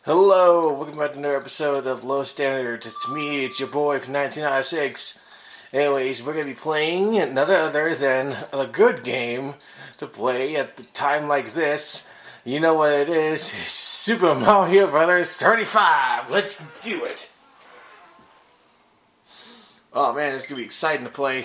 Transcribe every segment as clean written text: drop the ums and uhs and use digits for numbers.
Hello, welcome back to another episode of Low Standards. It's me, it's your boy from 1996. Anyways, we're going to be playing none other than a good game to play at the time like this. You know what it is, Super Mario Brothers 35. Let's do it. Oh man, it's going to be exciting to play.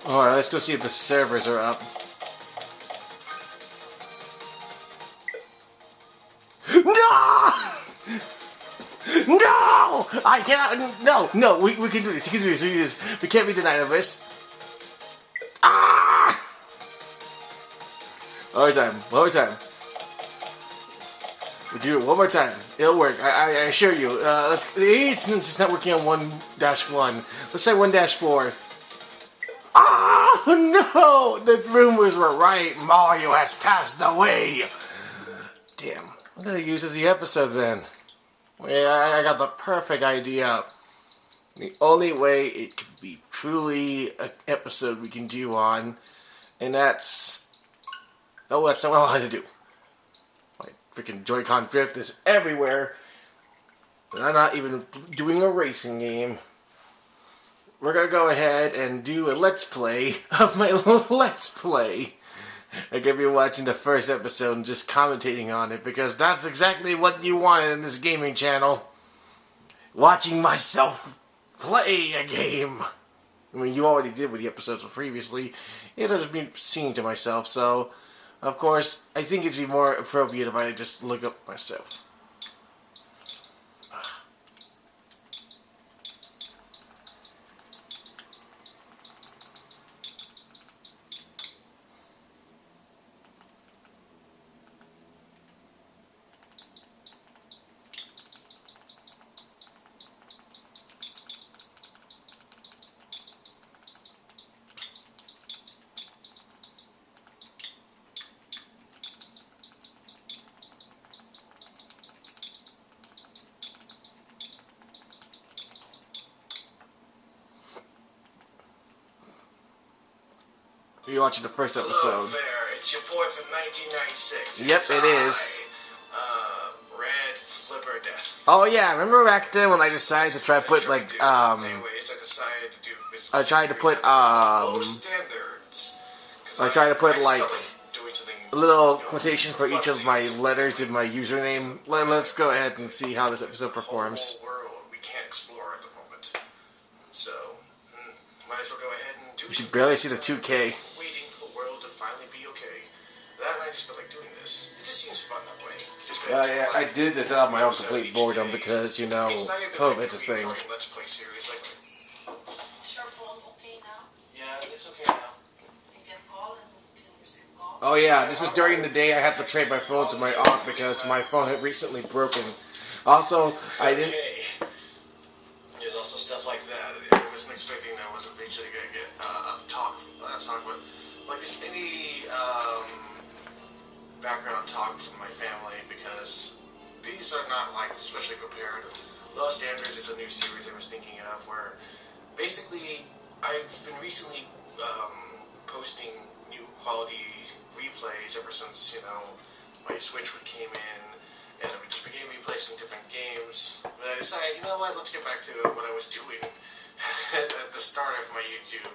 Alright, let's go see if the servers are up. No! No! I cannot. No, we can do this. We can do this. We can do this. We can't be denied of this. Ah! One more time. We do it one more time. It'll work. I assure you. It's just not working on 1-1. Let's try 1-4. Oh no! The rumors were right. Mario has passed away. Damn. I'm gonna use this as the episode then. Yeah, I got the perfect idea. The only way it could be truly an episode we can do on, and that's... Oh, that's not what I wanted to do. My freaking Joy-Con drift is everywhere, and I'm not even doing a racing game. We're gonna go ahead and do a Let's Play of my Let's Play. I'm gonna be watching the first episode and just commentating on it, because that's exactly what you wanted in this gaming channel. Watching myself play a game. I mean, you already did with the episodes previously. It'll just be seen to myself, so, of course, I think it'd be more appropriate if I just look up myself. You're watching the first episode. Hello there, it's your boy from 1996. Yep, it is. Red Flipper Death. Oh yeah, remember back then when I decided to try to put like Anyways, I decided to do this. I tried to put low standards. I tried to put like a little quotation for each of my letters in my username. Let's go ahead and see how this episode performs. World we can't explore at the moment. So, might as well go ahead and do. You can barely see the 2K. Waiting for the world to finally be okay. That and I just feel like doing this. It just seems fun that way. Yeah, I did this out of my own complete boredom because, you know, COVID's a thing. Let's Play series like that. Is your phone okay now? Yeah, it's okay now. You can call and can receive calls? Oh yeah, this was during the day I had to trade my phone to my aunt because my phone had recently broken. Also, I didn't... There's also stuff like that. I wasn't expecting that I was eventually going to get a talk, but like just any background talk from my family, because these are not like, especially compared. Low Standards is a new series I was thinking of where basically I've been recently posting new quality replays ever since, you know, my Switch came in, and I just began replacing different games. But I decided, you know what, let's get back to what I was doing at the start of my YouTube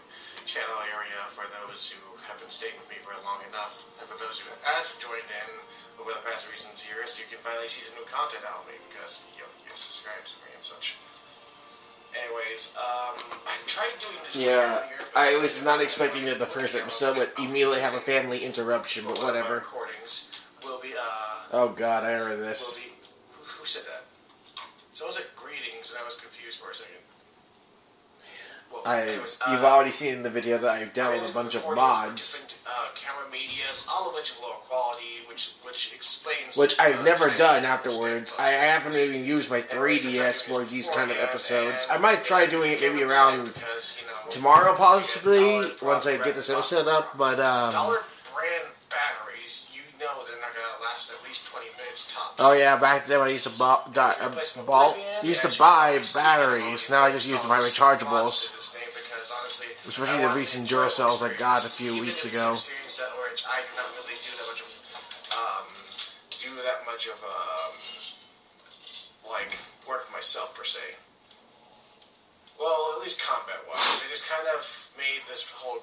channel area for those who have been staying with me for long enough, and for those who have joined in over the past recent years, you can finally see some new content out of me because you subscribe to me and such. Anyways, I tried doing this earlier. I was not expecting it the first episode, but immediately have a family interruption, but whatever. Recordings will be, Oh god, I heard this. who said that? Someone said greetings, and I was confused for a second. Well, You've already seen in the video that I've downloaded a bunch of mods. Camera medias, all of which of lower quality, which explains... Which I've never done afterwards. I haven't even used my 3DS for these kind of episodes. I might try doing it maybe around tomorrow, possibly, once I get this episode up, but, Dollar brand batteries, you know they're not going to last at least 20 minutes tops. Oh yeah, back then when I used to buy batteries, now I just use my rechargeables. obviously. Especially the recent Duracells I got a few weeks ago. Series that which I do not really do that much of like work myself per se. Well, at least combat-wise, I just kind of made this whole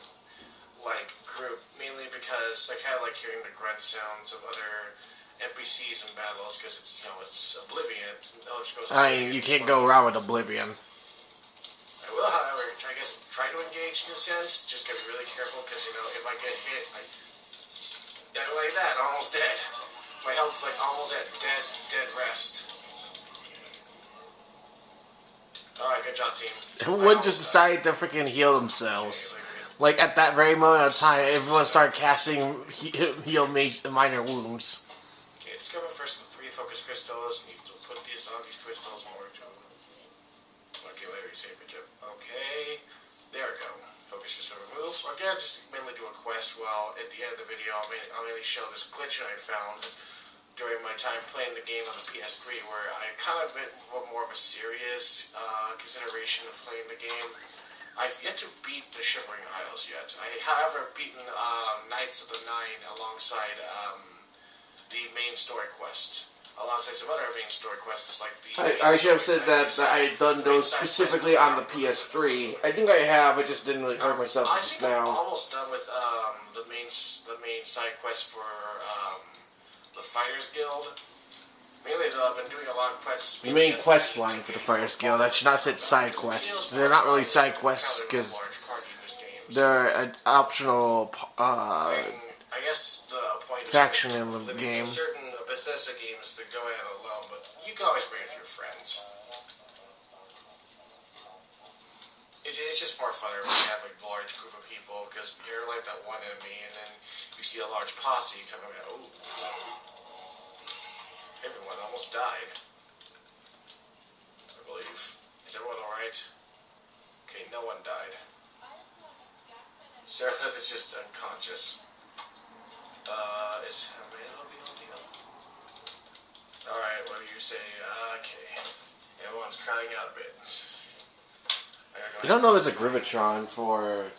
like group mainly because I kind of like hearing the grunt sounds of other NPCs in battles because it's Oblivion. You can't go around with Oblivion. I will, however, I guess try to engage in a sense. Just gotta be really careful because if I get hit, like that, almost dead. My health's like almost at dead rest. Alright, good job, team. Everyone just decided to freaking heal themselves. Like, at that very moment of time, everyone started casting heal minor wounds. Okay, discover first the 3 focus crystals. You need to put these on these crystals in order to... Okay, whatever you say, good job. Okay, there we go. Focus crystal removed. Okay, I'll just mainly do a quest. Well, at the end of the video, I'll mainly show this glitch that I found during my time playing the game on the PS3, where I kind of went more of a serious consideration of playing the game. I've yet to beat the Shivering Isles yet. I have beaten Knights of the Nine alongside the main story quest, alongside some other main story quests like the... I should have said that I had done those specifically on the PS3. I think I have, I just didn't really hurt myself just now. I'm almost done with the main side quest for the Fighters Guild. Mainly, though, I've been doing a lot of quests. The main quest line for the Fighters Guild. I should not say side quests. They're not really side quests because they're an optional I guess the point faction in the game. Certain Bethesda games that go out alone, but you can always bring it to your friends. It's just more fun when you have a large group of people because you're like that one enemy, and then you see a large posse coming out. Ooh. Everyone almost died, I believe. Is everyone alright? Okay, no one died. Sarah is just unconscious. Alright, what do you say? Okay. Everyone's crowding out a bit. I don't know there's a Grivatron for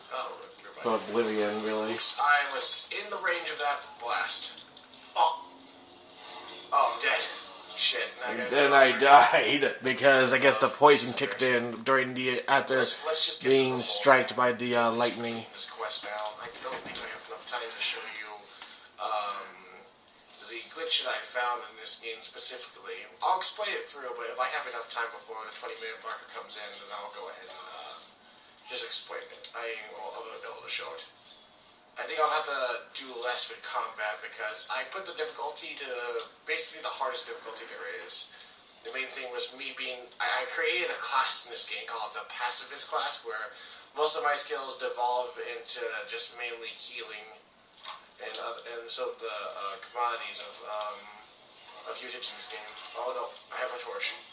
Oblivion, really. I was in the range of that blast. Oh, I'm dead. Shit. Then I died because I guess the poison kicked in during after being struck by the lightning. This quest now. I don't think I have enough time to show you the glitch that I found in this game specifically. I'll explain it through, but if I have enough time before the 20-minute marker comes in, then I'll go ahead and just explain it. I'll be able to show it. I think I'll have to do less with combat because I put the difficulty to basically the hardest difficulty there is. The main thing was me being... I created a class in this game called the Pacifist class where most of my skills devolve into just mainly healing and so the commodities of usage in this game. Oh no, I have a torch.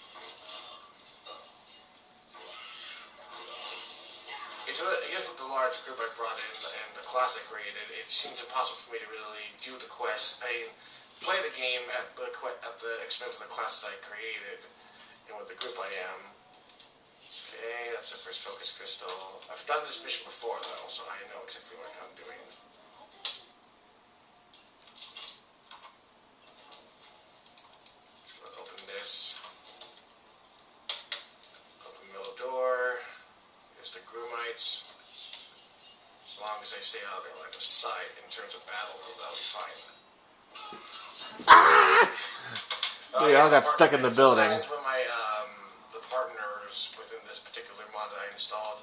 I guess with the large group I brought in and the class I created, it seems impossible for me to really do the quest. I play the game at the expense of the class that I created and with the group I am. Okay, that's the first focus crystal. I've done this mission before though, so I know exactly what I'm doing. So open this. Open middle door. There's the Grumites. As long as I stay out of their line of sight in terms of battle, that'll be fine. They all got stuck in the building. Sometimes when the partners within this particular mod that I installed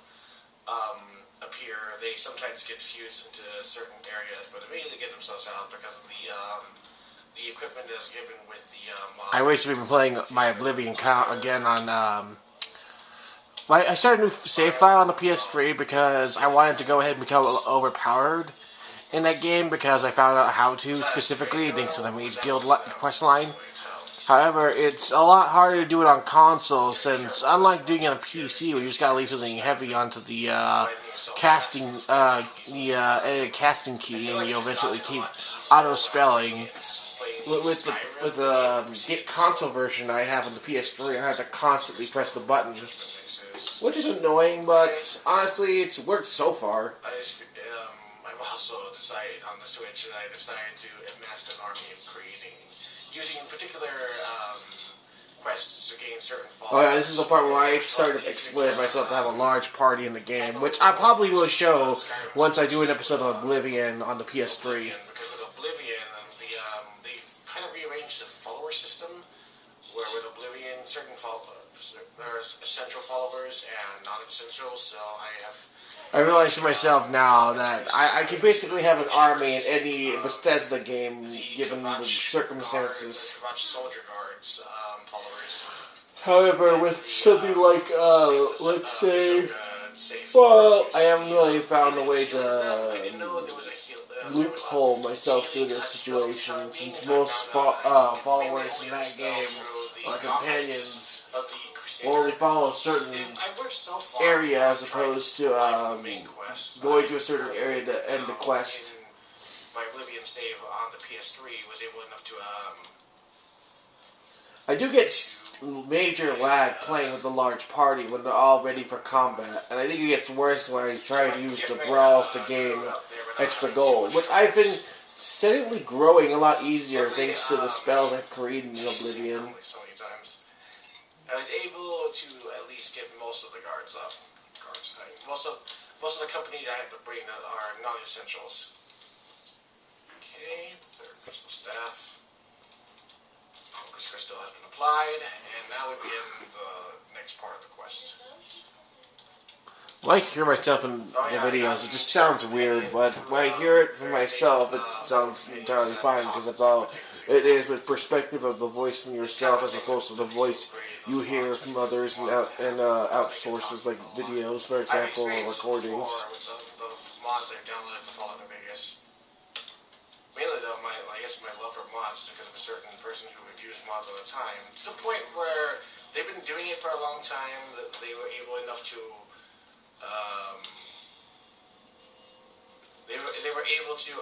appear, they sometimes get fused into certain areas, but immediately get themselves out because of the equipment that's given with the mod. I wish we'd been playing my Oblivion count again on I started a new save file on the PS3 because I wanted to go ahead and become overpowered in that game because I found out how to specifically thanks to the Mage Guild quest line. However, it's a lot harder to do it on console since unlike doing it on PC where you just gotta leave something heavy onto the casting casting key and you'll eventually keep auto spelling with the console version I have on the PS3, I have to constantly press the button, which is annoying. But honestly, it's worked so far. I've also decided on the Switch that I decided to amass an army of creating, using in particular quests to gain certain followers. Oh yeah, this is the part where I started explaining myself to have a large party in the game, which I probably will show once I do an episode of Oblivion on the PS3. Because with Oblivion, they've kind of rearranged the follower system, where with Oblivion, certain there's essential followers and non-essential, so I realize to myself now that I can basically have an army in any Bethesda game, given the circumstances. Soldier guards, followers. However, with something like, let's say, well, I haven't really found a way to loophole myself through this situation, since most followers in that game are companions. Only follow a certain area as opposed to going to a certain area to end the quest. My Oblivion save on the PS3 was able enough to I do get major lag playing with a large party when they're all ready for combat, and I think it gets worse when I try to use the brawls to gain extra gold, which I've been steadily growing a lot easier thanks to the spells I've created in Oblivion. I was able to at least get most of the guards up. Most of the company that I have to bring that are non-essentials. Okay, third crystal staff. Focus crystal has been applied, and now we begin the next part of the quest. When I hear myself in the videos, it just sounds weird, but when I hear it for myself, it sounds entirely fine, because that's all it is, with perspective of the voice from yourself as opposed to the voice you hear from others and outsources like videos, for example, or recordings. The mods I've downloaded for Fallout New Vegas. Mainly though, I guess my love for mods is because of a certain person who reviews mods all the time, to the point where they've been doing it for a long time, that they were able enough to they were able to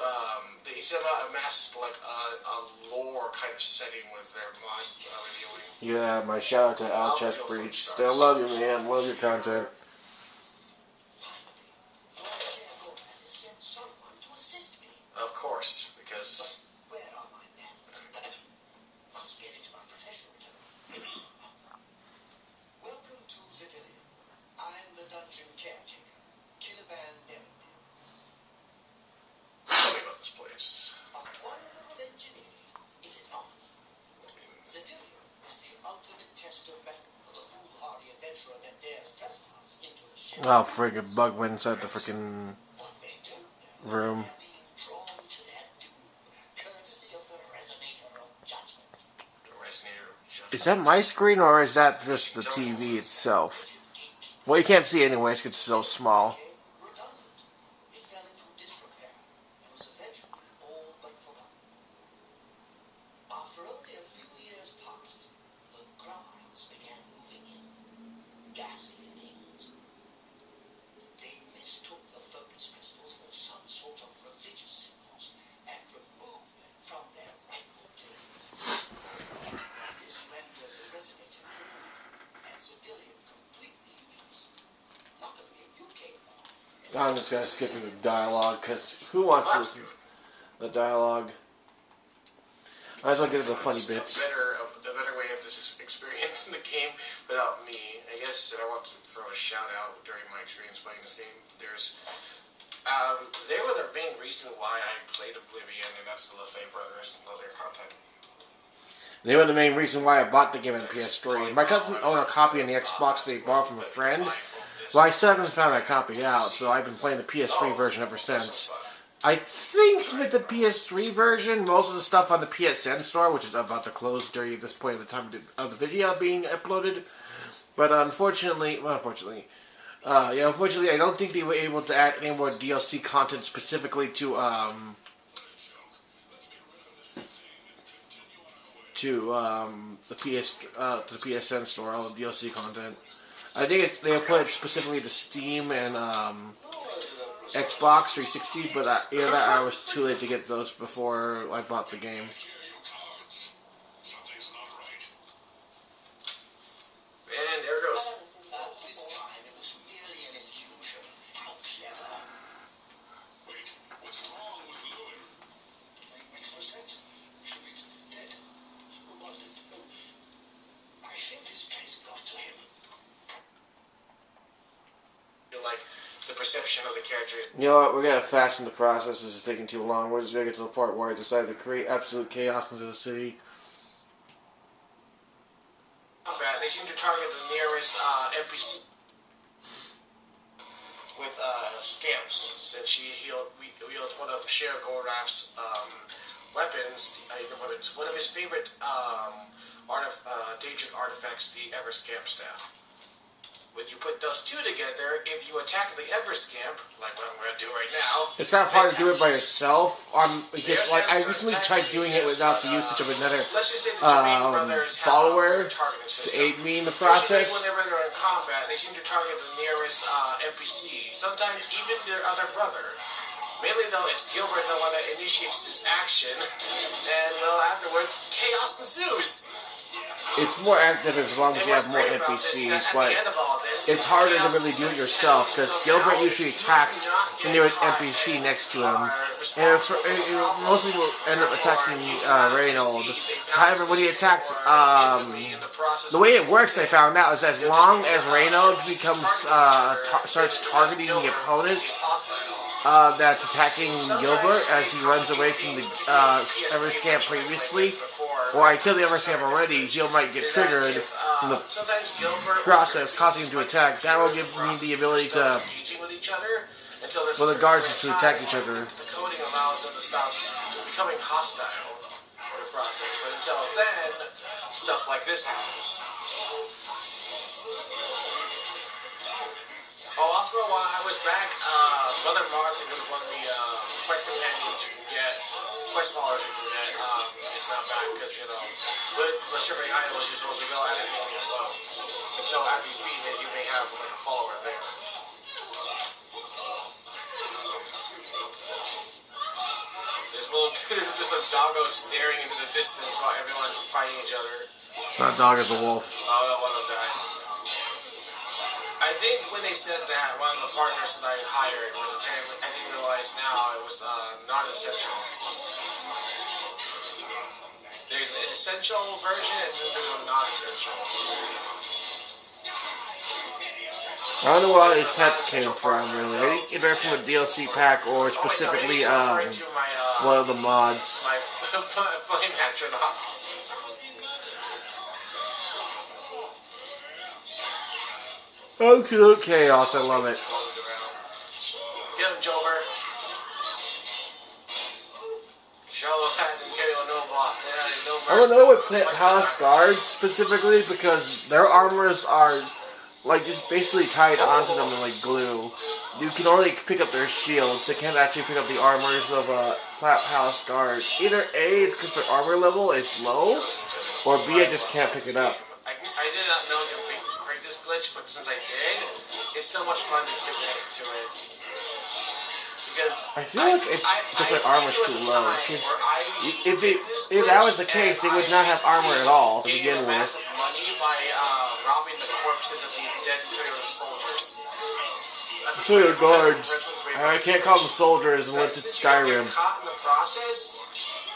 they somehow amassed like a lore kind of setting with their mod reviewing. Yeah, my shout out to Al Chest Breach. Still love you, man. Love your content. Of course, because Where are my men? Must get into my professional return. Welcome to Zedillion. I'm the dungeon caretaker, Killaban Neville. tell me about this place. A wonder of engineering, is it not? Zedillion is the ultimate test of battle for the foolhardy adventurer that dares trespass into the ship. Oh, friggin' bug went inside the frickin' What they don't know room. is they're being drawn to their doom, courtesy of the resonator of judgment. The resonator of judgment. Is that my screen, or is that just the TV itself? Well, you can't see anyways, because it's so small. Redundant. It fell into disrepair and was eventually all but forgotten. After only a few years passed, the Grinds began moving in. Ghastly things. They mistook the focus crystals for some sort of religious symbols and removed them from their rightful place. This rendered the resonator crippled and Zedillion completely useless. Luckily, you came along. I'm just gonna skip through the dialogue, because who wants to listen to the dialogue? I just want to get to the funny bits. The better way of this experience in the game without me. I guess if I want to throw a shout out during my experience playing this game, they were the main reason why I played Oblivion, and that's the LaFay brothers and all their content. They were the main reason why I bought the game on the PS3. My cousin owned a copy on the Xbox that he bought from a friend. Well, I still haven't found that copy out, so I've been playing the PS3 version ever since. I think with the PS3 version, most of the stuff on the PSN store, which is about to close during this point of the time of the video being uploaded, but unfortunately, unfortunately, I don't think they were able to add any more DLC content specifically to the PSN store, all the DLC content. I think they put it specifically to Steam and Xbox 360, but I was too late to get those before I bought the game. the perception of the character. You know what? We're gonna fasten the process. This is taking too long. We're just gonna get to the part where I decide to create absolute chaos into the city. They seem to target the nearest NPC with scamps, since she wields one of Sheriff Goldraff's weapons. One of his favorite Daedric artifacts, the Everscamp staff. When you put those two together, if you attack the Everscamp, like what I'm going to do right now... It's kind of hard to do it by yourself. Because, like, I recently tried doing it without the usage of another follower to aid me in the process. Whenever they're in combat, they seem to target the nearest NPC, sometimes even their other brother. Mainly, though, it's Gilbert the one that initiates this action, and, well, afterwards, chaos ensues. It's more active as long as you have more NPCs, but it's harder to really do it yourself, because Gilbert usually attacks the nearest NPC next to him, and mostly will end up attacking Reynold. However, when he attacks, the way it works, I found out, is as long as Reynold starts targeting the opponent that's attacking Gilbert as he runs away from the Everscamp previously, or I kill the Everscamp already, he might get triggered from the process, causing him to attack. That will give me the ability to, for the guards to attack each other. The coding allows them to stop becoming hostile in the process, but until then, stuff like this happens. Oh, also, while I was back, Brother Martin, who's one of the quest companions you can get, quest followers you can get, it's not back because, you know, with the shipping items, you're supposed to go at it mainly alone. Until after you beat it, you may have like a follower there. There's just a doggo staring into the distance while everyone's fighting each other. It's not a dog, it's a wolf. Oh, that one will die. I think when they said that, one of the partners that I hired was apparently, I didn't realize now, it was not essential. There's an essential version and then there's a non-essential. I don't know where all these pets came from, really. I think either from a DLC pack or specifically one of the mods. My flame astronaut. Absolute chaos, I love it. Get him, Jover. Show that Imperial no block. I don't know what Palace Guards specifically, because their armors are like just basically tied onto them in like glue. You can only pick up their shields. They can't actually pick up the armors of Palace Guards. Either A, it's because their armor level is low, or B, I just can't pick it up. I did not know you could create this glitch, but since I did, it's so much fun to commit to it. Because I feel like it's because their armor's too low. If that was the case, they would not have armor at all to begin with. Money by robbing the corpses of the dead Imperial soldiers. Imperial guards. I can't call them soldiers unless it's Skyrim. If you're caught in the process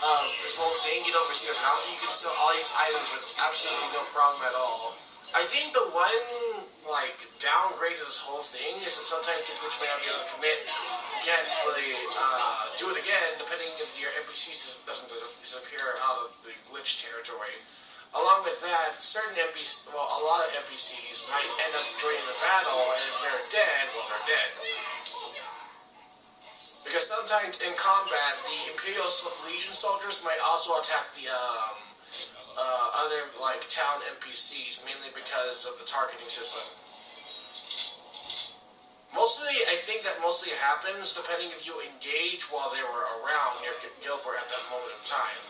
of this whole thing, you don't receive a penalty. You can sell all these items with absolutely no problem at all. I think the one downgrade to this whole thing is that sometimes you may not be able to commit. You can't really do it again, depending if your NPCs doesn't disappear out of the glitch territory. Along with that, certain NPCs, well, a lot of NPCs might end up joining the battle, and if they're dead, well, they're dead. Because sometimes in combat, the Imperial Legion soldiers might also attack the other town NPCs, mainly because of the targeting system. I think that mostly happens depending if you engage while they were around near Gilbert at that moment in time.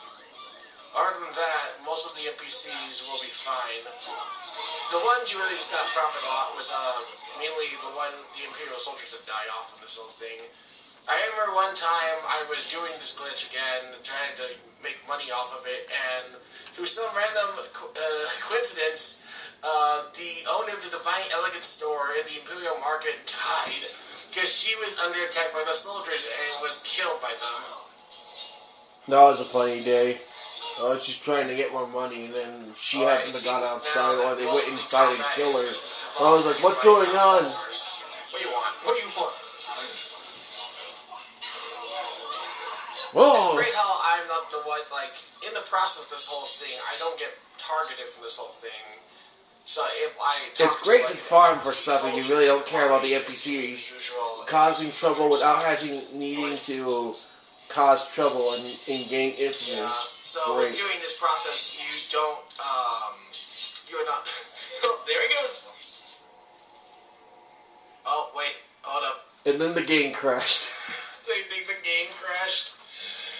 Other than that, most of the NPCs will be fine. The ones you really just got profit off was mainly the Imperial soldiers that died off in this whole thing. I remember one time I was doing this glitch again, trying to make money off of it, and through some random coincidence, the owner of the Divine Elegance store in the Imperial Market died because she was under attack by the soldiers and was killed by them. That was a funny day. I was just trying to get more money, and then she happened to got outside while they went inside and killed her. I was like, what's going on? What do you want? What do you want? I'm not the one, like, in the process of this whole thing, I don't get targeted for this whole thing. So if I It's great to farm for stuff and you really don't care about the NPCs causing trouble without needing to cause trouble and gain influence. Yeah, so great. Doing this process, you don't, you're not, there he goes. Oh, wait, hold up. And then the game crashed. So you think the game crashed?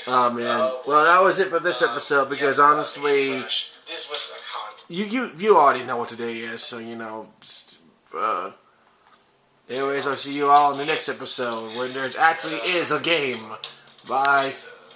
Oh man. Well, that was it for this episode because honestly, this was a con. You already know what today is, so you know. Just, anyways, I'll see you all in the next episode when there actually is a game. Bye.